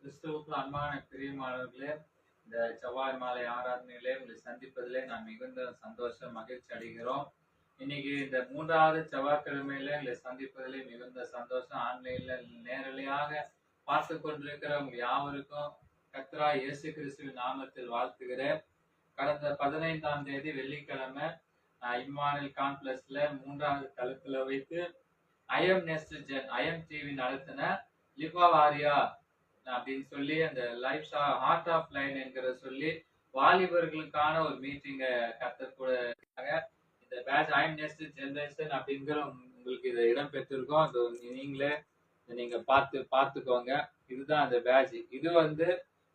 கிறிஸ்துவுக்குள் அன்பான பிரியமானவர்களே, இந்த செவ்வாய் மாலை ஆராதனையிலே உங்களை சந்திப்பதிலே நான் மிகுந்த சந்தோஷம் மகிழ்ச்சி அடைகிறோம். இன்னைக்கு இந்த 3வது செவ்வாய்க்கிழமையில உங்களை சந்திப்பதிலே மிகுந்த சந்தோஷம். ஆன்லைன்ல நேரலையாக பார்த்து கொண்டிருக்கிற உங்க யாவருக்கும் கர்த்தராகிய இயேசு கிறிஸ்துவின் நாமத்தில் வாழ்த்துகிறேன். கடந்த 15ஆம் தேதி வெள்ளிக்கிழமை இம்மானுவேல் காம்ப்ளெக்ஸ்ல 3வது தளத்துல வைத்து IM next gen IM TV நடத்தின லிபாவாரியா அப்படின்னு சொல்லி அந்த லைஃப் ஹார்ட் ஆஃப் லைன் என்கிற சொல்லி வாலிபர்களுக்கான ஒரு மீட்டிங்கை கர்த்தர் கூட இந்த பேட்ச் ஐஎம் நெக்ஸ்ட் ஜெனரேஷன் அப்படிங்கிற உங்களுக்கு இதை இடம் பெற்றிருக்கோம். அது நீங்களே நீங்க பார்த்துக்கோங்க. இதுதான் அந்த பேட்ச். இது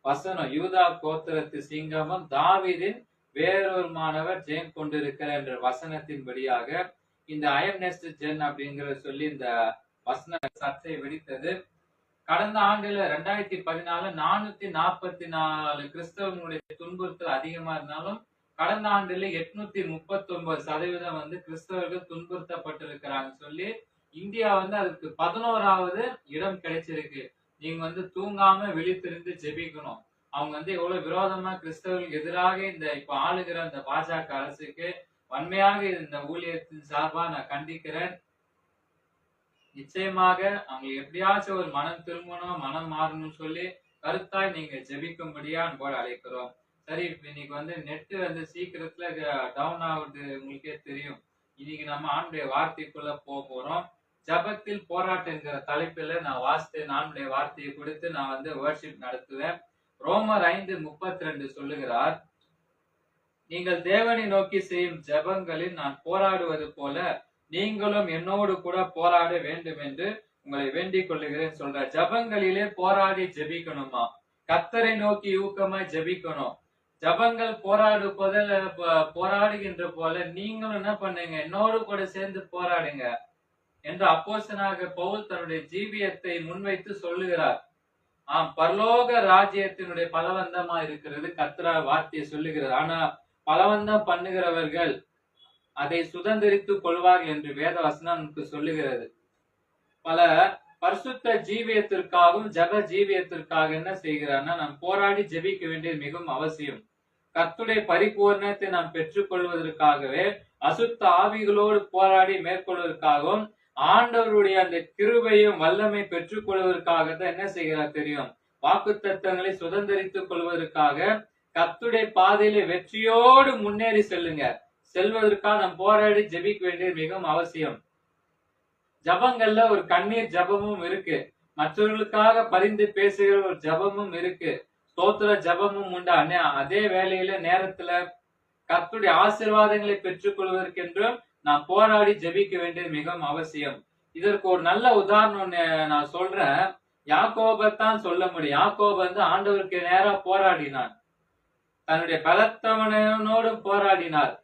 வசனம் யூதா கோத்திரத்து சிங்கமும் தாவீதின் வேறொரு மாணவர் ஜெயம் கொண்டிருக்கிற என்ற வசனத்தின்படியாக இந்த ஐஎம் நெக்ஸ்ட் ஜென் அப்படிங்கிற சொல்லி இந்த வசன சர்ச்சை வெடித்தது. கடந்த ஆண்டுல 2014 444 கிறிஸ்தவர்களுடைய துன்புறுத்தல் அதிகமா இருந்தாலும் கடந்த ஆண்டுல 839% கிறிஸ்தவர்கள் துன்புறுத்தப்பட்டிருக்கிறாங்க சொல்லி இந்தியா அதுக்கு 11வது இடம் கிடைச்சிருக்கு. நீங்க தூங்காம விழித்திருந்து ஜெபிக்கணும். அவங்க எவ்வளவு விரோதமா கிறிஸ்தவர்களுக்கு எதிராக இந்த இப்ப ஆளுகிற அந்த பாஜக அரசுக்கு வன்மையாக இந்த ஊழியத்தின் சார்பா நான் கண்டிக்கிறேன். நிச்சயமாக அவங்க எப்படியாச்சும் ஒரு மனம் திரும்பணும், மனம் மாறணும்னு சொல்லி கருத்தாய் நீங்க ஜெபிக்கும்படியா போல அழைக்கிறோம். சரி, இன்னைக்கு நெட்டு சீக்கிரத்துல டவுன் ஆகுது, உங்களுக்கே தெரியும். இன்னைக்கு நம்ம ஆண்டுடைய வார்த்தைக்குள்ள போறோம். ஜபத்தில் போராட்டங்கிற தலைப்பில நான் வாசித்து ஆண்டுடைய வார்த்தையை கொடுத்து நான் வர்ஷிப் நடத்துவேன். ரோமர் 5:32 சொல்லுகிறார், நீங்கள் தேவனை நோக்கி செய்யும் ஜபங்களில் நான் போராடுவது போல நீங்களும் என்னோடு கூட போராட வேண்டும் என்று உங்களை வேண்டிக் கொள்ளுகிறேன் சொல்ற. ஜபங்களிலே போராடி ஜெபிக்கணுமா? கர்த்தரை நோக்கி ஊக்கமாய் ஜெபிக்கணும். ஜபங்கள் போராடுகின்ற போல நீங்களும் என்ன பண்ணுங்க, என்னோடு கூட சேர்ந்து போராடுங்க என்று அப்போஸ்தலனாகிய பவுல் தன்னுடைய ஜீவியத்தை முன்வைத்து சொல்லுகிறார். பரலோக ராஜ்யத்தினுடைய பலவந்தமா இருக்கிறது கர்த்தரா வார்த்தையை சொல்லுகிறார். ஆனா பலவந்தம் பண்ணுகிறவர்கள் அதை சுதந்திரித்துக் கொள்வார்கள் என்று வேத வசனம் நமக்கு சொல்லுகிறது. பல பரிசுத்த ஜீவியத்திற்காகவும் ஜப ஜீவியத்திற்காக என்ன செய்கிறார்னா, நாம் போராடி ஜெபிக்க வேண்டியது மிகவும் அவசியம். கர்த்தருடைய பரிபூர்ணத்தை நாம் பெற்றுக் கொள்வதற்காகவே அசுத்த ஆவிகளோடு போராடி மேற்கொள்வதற்காகவும் ஆண்டவருடைய அந்த கிருபையும் வல்லமை பெற்றுக் கொள்வதற்காகத்தான் என்ன செய்கிறார் தெரியும், வாக்குத்தத்தங்களை சுதந்திரித்துக் கொள்வதற்காக கர்த்தருடைய பாதையிலே வெற்றியோடு முன்னேறி செல்வதற்காக நாம் போராடி ஜெபிக்க வேண்டியது மிகவும் அவசியம். ஜபங்கள்ல ஒரு கண்ணீர் ஜபமும் இருக்கு, மற்றவர்களுக்காக பரிந்து பேசுகிற ஒரு ஜபமும் இருக்கு, ஸ்தோத்திர ஜபமும் உண்டு. அதே வேளையில நேரத்துல கர்த்தருடைய ஆசீர்வாதங்களை பெற்றுக் கொள்வதற்கென்றும் நாம் போராடி ஜெபிக்க வேண்டியது மிகவும் அவசியம். இதற்கு ஒரு நல்ல உதாரணம் நான் சொல்றேன். யாக்கோபத்தான் சொல்ல முடியும். யாக்கோபு ஆண்டவருக்கு நேரா போராடினான், தன்னுடைய பலத்தவனோடு போராடினார்,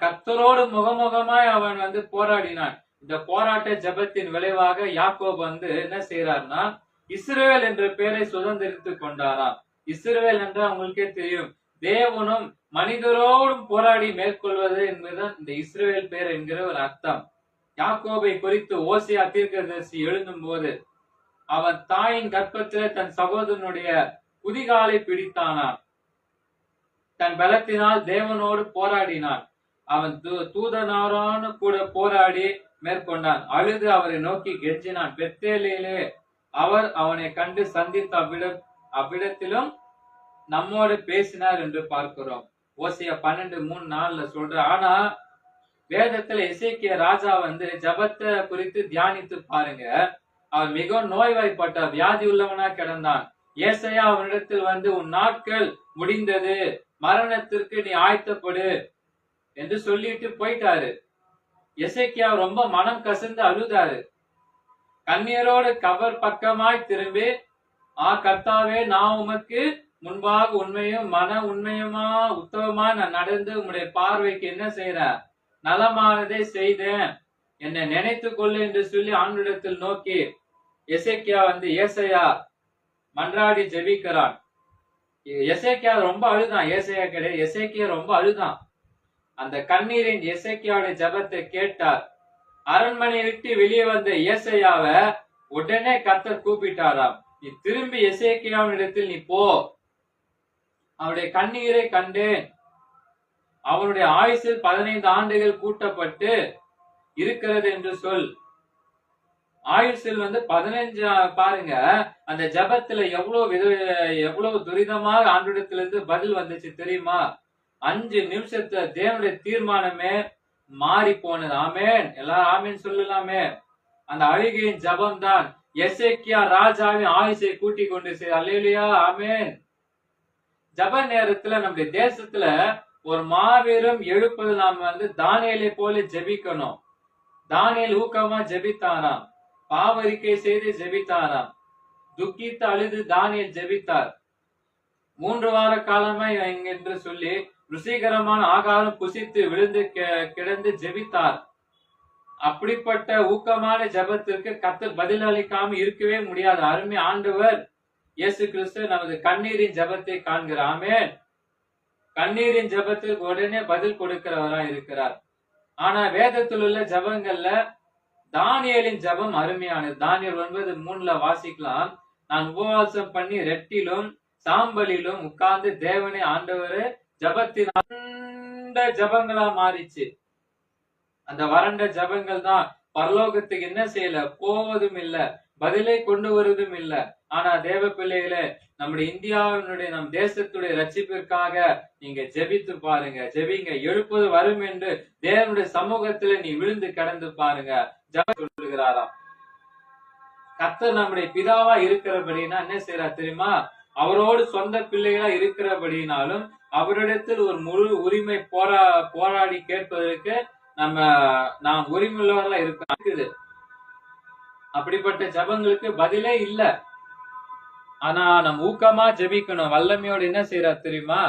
கர்த்தரோடு முகமுகமாய் அவன் போராடினான். இந்த போராட்ட ஜபத்தின் விளைவாக யாக்கோபு என்ன செய்யறாருன்னா, இஸ்ரவேல் என்ற பெயரை சுதந்திரித்துக் கொண்டாராம். இஸ்ரவேல் என்ற உங்களுக்கே தெரியும், தேவனும் மனிதரோடும் போராடி மேற்கொள்வது என்பதுதான் இந்த இஸ்ரவேல் பெயர் என்கிற ஒரு அர்த்தம். யாக்கோபை குறித்து ஓசியா தீர்க்கதரிசி எழுதும் போது, அவன் தாயின் கர்ப்பத்திலே தன் சகோதரனுடைய குதிகாலை பிடித்தானான், தன் பலத்தினால் தேவனோடு போராடினான், அவன் தூதனாரான கூட போராடி மேற்கொண்டான், அழுது அவரை நோக்கி கெஞ்சினான், பெத்தேலிலே அவர் அவனை கண்டு சந்தித்த அவ்விடத்திலும் நம்மோடு பேசினார் என்று பார்க்கிறோம். ஓசியா 12:3-4 சொல்ற. ஆனா வேதத்துல எசேக்கியா ராஜா ஜபத்தை குறித்து தியானித்து பாருங்க. அவர் மிகவும் நோய்வாய்ப்பட்டார், வியாதி உள்ளவனா கிடந்தான். ஏசாயா அவனிடத்தில் உன் நாட்கள் முடிந்தது, மரணத்திற்கு நீ ஆயத்தப்படு என்று சொல்லிட்டு போயிட்டாரு. எசேக்கியா ரொம்ப மனம் கசந்து அழுதாரு. கண்ணீரோடு கவர் பக்கமாய் திரும்பி, கர்த்தாவே, நான் உமக்கு முன்பாக உண்மையும் மன உண்மையுமா உத்தவமா நான் நடந்து உம்முடைய பார்வைக்கு என்ன செய்யறேன், நலமானதை செய்தேன், என்னை நினைத்து கொள்ளு என்று சொல்லி ஆண்டவரிடத்தில் நோக்கி எசேக்கியா ஏசாயா மன்றாடி ஜெபிக்கிறான். எசேக்கியா ரொம்ப அழுதான். ஏசாயா கிடையாது, எசேக்கியா ரொம்ப அழுதான். அந்த கண்ணீரின் எசேக்கியாவுடைய ஜபத்தை கேட்டார். அரண்மனையை விட்டு வெளியே வந்த ஏசாயாவை உடனே கர்த்தர் கூப்பிட்டாராம். நீ திரும்பி எசேக்கியாவினிடத்தில் நீ போ, அவனுடைய கண்ணீரை கண்டேன், அவனுடைய ஆயுசில் 15 ஆண்டுகள் கூட்டப்பட்டு இருக்கிறது என்று சொல். ஆயுசில் 15 பாருங்க, அந்த ஜபத்துல எவ்வளவு துரிதமாக ஆண்டவரிடத்திலிருந்து பதில் வந்துச்சு தெரியுமா? 5 நிமிஷத்துல தேவனுடைய தீர்மானமே மாறி போனது. ஆமேன். எல்லாரும் ஆமேன் சொல்லலாமே. அந்த அழுகையின் ஜபம் தான் எசேக்கியா ராஜாவின் ஆயுசை கூட்டி கொண்டு அல்லேலூயா, ஆமேன். ஜப நேரத்துல நம்முடைய தேசத்துல ஒரு மாபெரும் எழுப்பது நாம் தானியேலை போல ஜெபிக்கணும். தானியேல் ஊக்கமா ஜெபித்தாராம், பாவரிக்கை செய்து ஜெபித்தாராம், துக்கித்து அழுது தானியேல் ஜெபித்தார். 3 வார காலமா என்று சொல்லி ருசிகரமான ஆகாரம் புசித்து விழுந்து கிடந்து ஜெபித்தார். அப்படிப்பட்ட ஊக்கமான ஜபத்திற்கு கர்த்தர் பதில் அளிக்காம இருக்கவே முடியாது. அருமை ஆண்டவர் இயேசு கிறிஸ்து நமது கண்ணீரின் ஜபத்தை காண்கிறார். ஆமென். கண்ணீரின் ஜபத்துக்கு உடனே பதில் கொடுக்கிறவரா இருக்கிறார். ஆனா வேதத்தில் உள்ள ஜபங்கள்ல தானியேலின் ஜபம் அருமையானது. தானியேல் 9:3 வாசிக்கலாம். நான் உபவாசம் பண்ணி ரெட்டிலும் சாம்பலிலும் உட்கார்ந்து தேவனை ஆண்டவரே ஜபத்தின் ஜபங்களா மாறிச்சு. அந்த வறண்ட ஜபங்கள் தான் பரலோகத்துக்கு என்ன செய்யல, போவதும் இல்ல, பதிலை கொண்டு வருவதும் இல்ல. ஆனா தேவ பிள்ளைகளே, நம்முடைய இந்தியாவினுடைய நம் தேசத்துடைய ரட்சிப்பிற்காக நீங்க ஜெபித்து பாருங்க, ஜெபிங்க. எழுப்பது வரும் என்று தேவனுடைய சமூகத்துல நீ விழுந்து கடந்து பாருங்க. ஜபம் சொல்லுகிறாராம். கர்த்தர் நம்முடைய பிதாவா இருக்கிறபடினா என்ன செய்யறார் தெரியுமா? அவரோடு சொந்த பிள்ளைகளா இருக்கிறபடினாலும் அவரிடத்தில் ஒரு முழு உரிமை போராடி கேட்பதற்கு நாம் உரிமையுள்ளவர்களா இருக்குது. அப்படிப்பட்ட ஜபங்களுக்கு பதிலே இல்ல. ஆனா நம்ம ஊக்கமா ஜெபிக்கணும். வல்லமையோடு என்ன செய்யறார் தெரியுமா?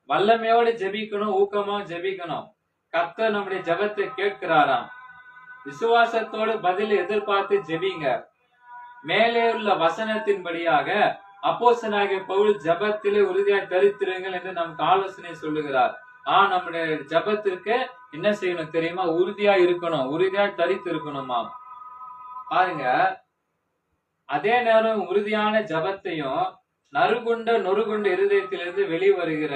வல்லமையோடு ஜெபிக்கணும், ஊக்கமா ஜெபிக்கணும். கர்த்தர் நம்முடைய ஜபத்தை கேட்கிறாராம். விசுவாசத்தோடு பதில் எதிர்பார்த்து ஜெபிங்க. மேலே உள்ள வசனத்தின்படியாக அப்போஸ்தலனாகிய பவுல் ஜபத்திலே உறுதியாய் தரித்திருங்கள் என்று நமக்கு ஆலோசனை சொல்லுகிறார். நம்முடைய ஜபத்திற்கு என்ன செய்யணும் தெரியுமா? உறுதியா இருக்கணும், உறுதியாய் தரித்து இருக்கணுமா. பாருங்க, அதே நேரம் உறுதியான ஜபத்தையும் நொறுகுண்ட இருதயத்திலிருந்து வெளிவருகிற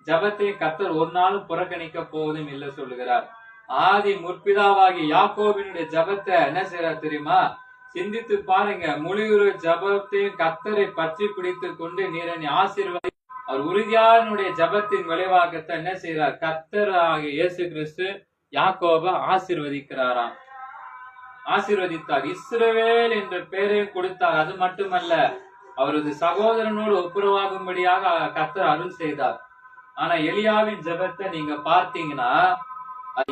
ஜபத்தையும் கர்த்தர் ஒரு நாளும் புறக்கணிக்க போவதும் இல்லை சொல்லுகிறார். ஆதி முற்பிதாவாகி யாக்கோபினுடைய ஜபத்தை என்ன செய்யறார் தெரியுமா? சிந்தித்து பாருங்க. முழுகிற ஜபத்தையும் கர்த்தரை பற்றி பிடித்து கொண்டு நீரனை ஆசீர்வாதி. அவர் உறுதியானுடைய ஜபத்தின் விளைவாகத்தான் என்ன செய்யறார்? கர்த்தர் ஆகிய இயேசு கிறிஸ்து யாக்கோபை ஆசீர்வதிக்கிறாராம். ஆசீர்வதித்தார். இஸ்ரவேல் என்ற பெயரையும் கொடுத்தார். அது மட்டுமல்ல, அவரது சகோதரனோடு ஒப்புரவாகும்படியாக கர்த்தர் அருள் செய்தார். ஆனா எலியாவின் ஜபத்தை நீங்க பார்த்தீங்கன்னா,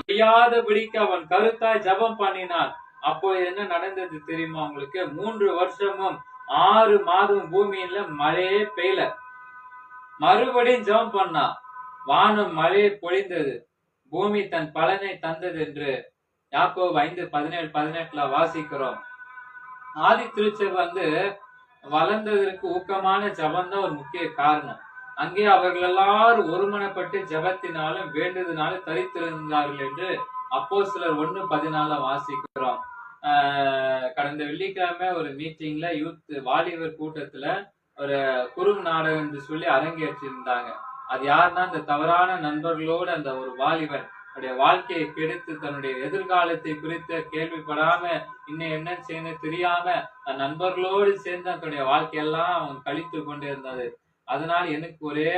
எலியாதபடிக்கு அவன் கருத்தாய் ஜபம் பண்ணினான். அப்போ என்ன நடந்தது தெரியுமா உங்களுக்கு? 3 வருஷமும் 6 மாதம் பூமியில மழையே பெய்யல. மறுபடியும் ஜபம் பண்ணா, வானம் மழையை பொழிந்தது, பூமி தன் பலனை தந்தது என்று யாக்கோபு 5:17-18 வாசிக்கிறோம். ஆதி திருச்சபை வளர்ந்ததற்கு ஊக்கமான ஜபம் தான் ஒரு முக்கிய காரணம். அங்கே அவர்கள் எல்லாரும் ஒருமனப்பட்டு ஜபத்தினாலும் வேண்டுதனாலும் தரித்திருந்தார்கள் என்று அப்போஸ்தலர் 1:14 வாசிக்கிறோம். கடந்த வெள்ளிக்கிழமை ஒரு மீட்டிங்ல யூத் வாலிபர் கூட்டத்துல ஒரு குறும் நாடகம் என்று சொல்லி அரங்கேற்றிருந்தாங்க. அது யாருன்னா, இந்த தவறான நண்பர்களோடு அந்த ஒரு வாலிபன் வாழ்க்கையை கெடுத்து தன்னுடைய எதிர்காலத்தை குறித்த கேள்விப்படாம இன்னும் என்ன செய்யணும் தெரியாம தன் நண்பர்களோடு சேர்ந்து தன்னுடைய வாழ்க்கையெல்லாம் அவன் கழித்து கொண்டே இருந்தது. அதனால எனக்கு ஒரே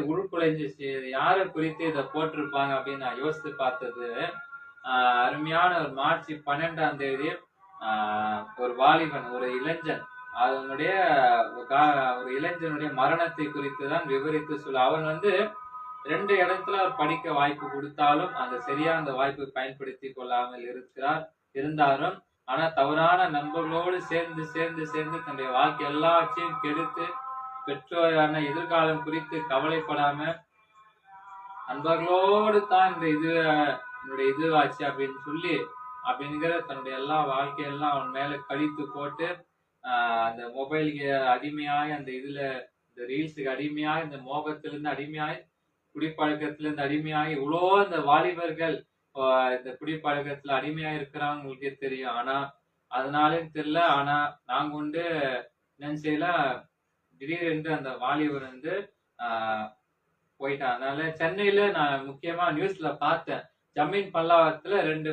உருக்குலைஞ்சிச்சு. யாரை குறித்து இதை போட்டிருப்பாங்க அப்படின்னு நான் யோசித்து பார்த்தது, அருமையான ஒரு மார்ச் 12ஆம் தேதி ஒரு வாலிபன், ஒரு இளைஞன், அதனுடைய ஒரு இளைஞனுடைய மரணத்தை குறித்து தான் விவரித்து சொல்ல. அவன் 2 இடத்துல அவர் படிக்க வாய்ப்பு கொடுத்தாலும் அந்த சரியா அந்த வாய்ப்பை பயன்படுத்தி கொள்ளாமல் இருந்தாலும் ஆனா தவறான நண்பர்களோடு சேர்ந்து தன்னுடைய வாழ்க்கை எல்லாத்தையும் கெடுத்து பெற்றோரான எதிர்காலம் குறித்து கவலைப்படாம நண்பர்களோடு தான் என்னுடைய இதுவாச்சு அப்படிங்கிற தன்னுடைய எல்லா வாழ்க்கையெல்லாம் அவன் மேல கழித்து போட்டு அந்த மொபைலுக்கு அடிமையாய், அந்த இந்த ரீல்ஸுக்கு அடிமையாய், இந்த மோகத்திலிருந்து அடிமையாய், குடிப்பழக்கத்திலிருந்து அடிமையாய், இவ்வளோ இந்த வாலிபர்கள் இந்த குடிப்பழக்கத்துல அடிமையா இருக்கிறாங்க உங்களுக்கே தெரியும். ஆனா அதனாலும் தெரியல. ஆனா நாங்க என்னன்னு செய்யல, திடீரென்று அந்த வாலிபர் வந்து ஆஹ் போயிட்டான். அதனால சென்னையில நான் முக்கியமா நியூஸ்ல பார்த்தேன். ஜமீன் பல்லாவரத்துல 2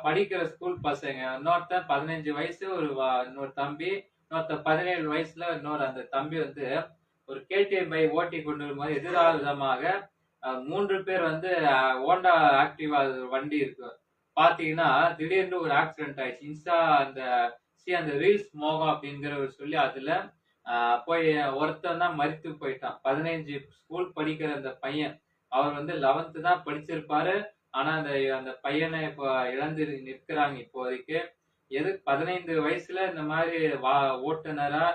படிக்கிற ஸ்கூல் பசங்க. இன்னொருத்தன் 15 வயசு இன்னொரு தம்பி, இன்னொருத்தன் 17 வயசுல இன்னொரு அந்த தம்பி வந்து ஒரு கேடிஎம் பை ஓட்டி கொண்டு வரும்போது எதிராவிதமாக 3 பேர் வந்து ஹோண்டா ஆக்டிவா வண்டி இருக்கு. பாத்தீங்கன்னா திடீர்னு ஒரு ஆக்சிடென்ட் ஆயிடுச்சு. அந்த ரீல்ஸ் மோகம் அப்படிங்கிறவர் சொல்லி அதுல போய் ஒருத்தன் தான் மரித்து போயிட்டான். 15 ஸ்கூல் படிக்கிற அந்த பையன். அவர் வந்து 11th தான் படிச்சிருப்பாரு. ஆனா அந்த அந்த பையனை இப்போ இழந்து நிற்கிறாங்க இப்போதைக்கு. எது 15 வயசுல இந்த மாதிரி ஓட்டுநரா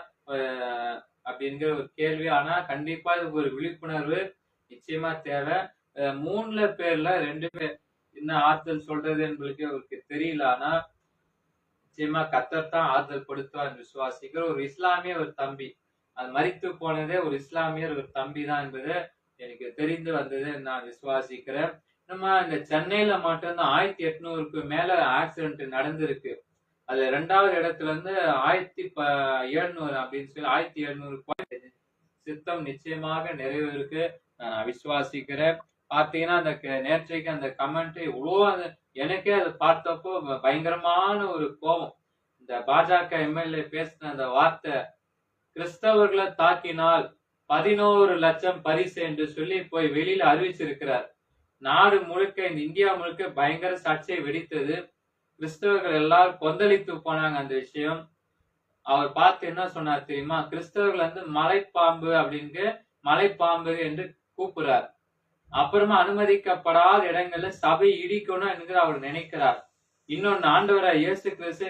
அப்படிங்கிற ஒரு கேள்வி. ஆனா கண்டிப்பா இதுக்கு ஒரு விழிப்புணர்வு நிச்சயமா தேவை. 3 பேர்ல 2 பேர் என்ன ஆறுதல் சொல்றது உங்களுக்கு தெரியல. ஆனா நிச்சயமா கர்த்தர் தான் ஆறுதல் கொடுத்தார் என்று விசுவாசிக்கிற ஒரு இஸ்லாமிய ஒரு தம்பி. அது மரித்து போனதே ஒரு இஸ்லாமியர் ஒரு தம்பி தான் என்பது எனக்கு தெரிந்து வந்தது நான் விசுவாசிக்கிறேன். நம்ம இந்த சென்னையில மட்டும்தான் 1800க்கு மேல ஆக்சிடென்ட் நடந்திருக்கு. அது 2வது இடத்துல இருந்து 1700 அப்படின்னு சொல்லி 1700 சித்தம் நிச்சயமாக நிறைவேறுக்கு நான் விசுவாசிக்கிறேன். பாத்தீங்கன்னா அந்த நேற்றைக்கு அந்த கமெண்ட் இவ்வளோ எனக்கே அதை பார்த்தப்போ பயங்கரமான ஒரு கோபம். இந்த பாஜக எம்எல்ஏ பேசின அந்த வார்த்தை, கிறிஸ்தவர்களை தாக்கினால் 11 லட்சம் பரிசு என்று சொல்லி போய் வெளியில அறிவிச்சிருக்கிறார். நாடு முழுக்க இந்த இந்தியா முழுக்க பயங்கர சர்ச்சை வெடித்தது. கிறிஸ்தவர்கள் எல்லாரும் கொந்தளித்து போனாங்க அந்த விஷயம். அவர் பார்த்து என்ன சொன்னார் தெரியுமா? கிறிஸ்தவர்கள் வந்து மலைப்பாம்பு என்று கூப்பிடுறார். அப்புறமா அனுமதிக்கப்படாத இடங்கள்ல சபை இடிக்கணும் என்று அவர் நினைக்கிறார். இன்னொன்னு ஆண்டவராய் இயேசு கிறிஸ்து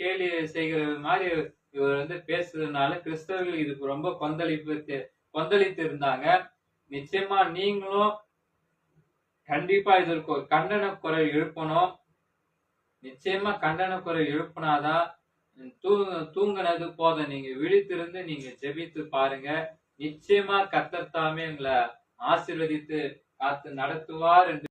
கேலி செய்கிற மாதிரி இவர் வந்து பேசுறதுனால கிறிஸ்தவர்கள் இதுக்கு ரொம்ப கொந்தளித்து இருந்தாங்க. நிச்சயமா நீங்களும் கண்டிப்பா இதற்கு ஒரு கண்டன குரல் எழுப்பணும். நிச்சயமா கண்டன குரல் எழுப்பினாதான் தூங்குனது போதும். நீங்க விழித்திருந்து நீங்க ஜெபித்து பாருங்க. நிச்சயமா கர்த்தர் தாமே உங்களை ஆசீர்வதித்து காத்து நடத்துவார் என்று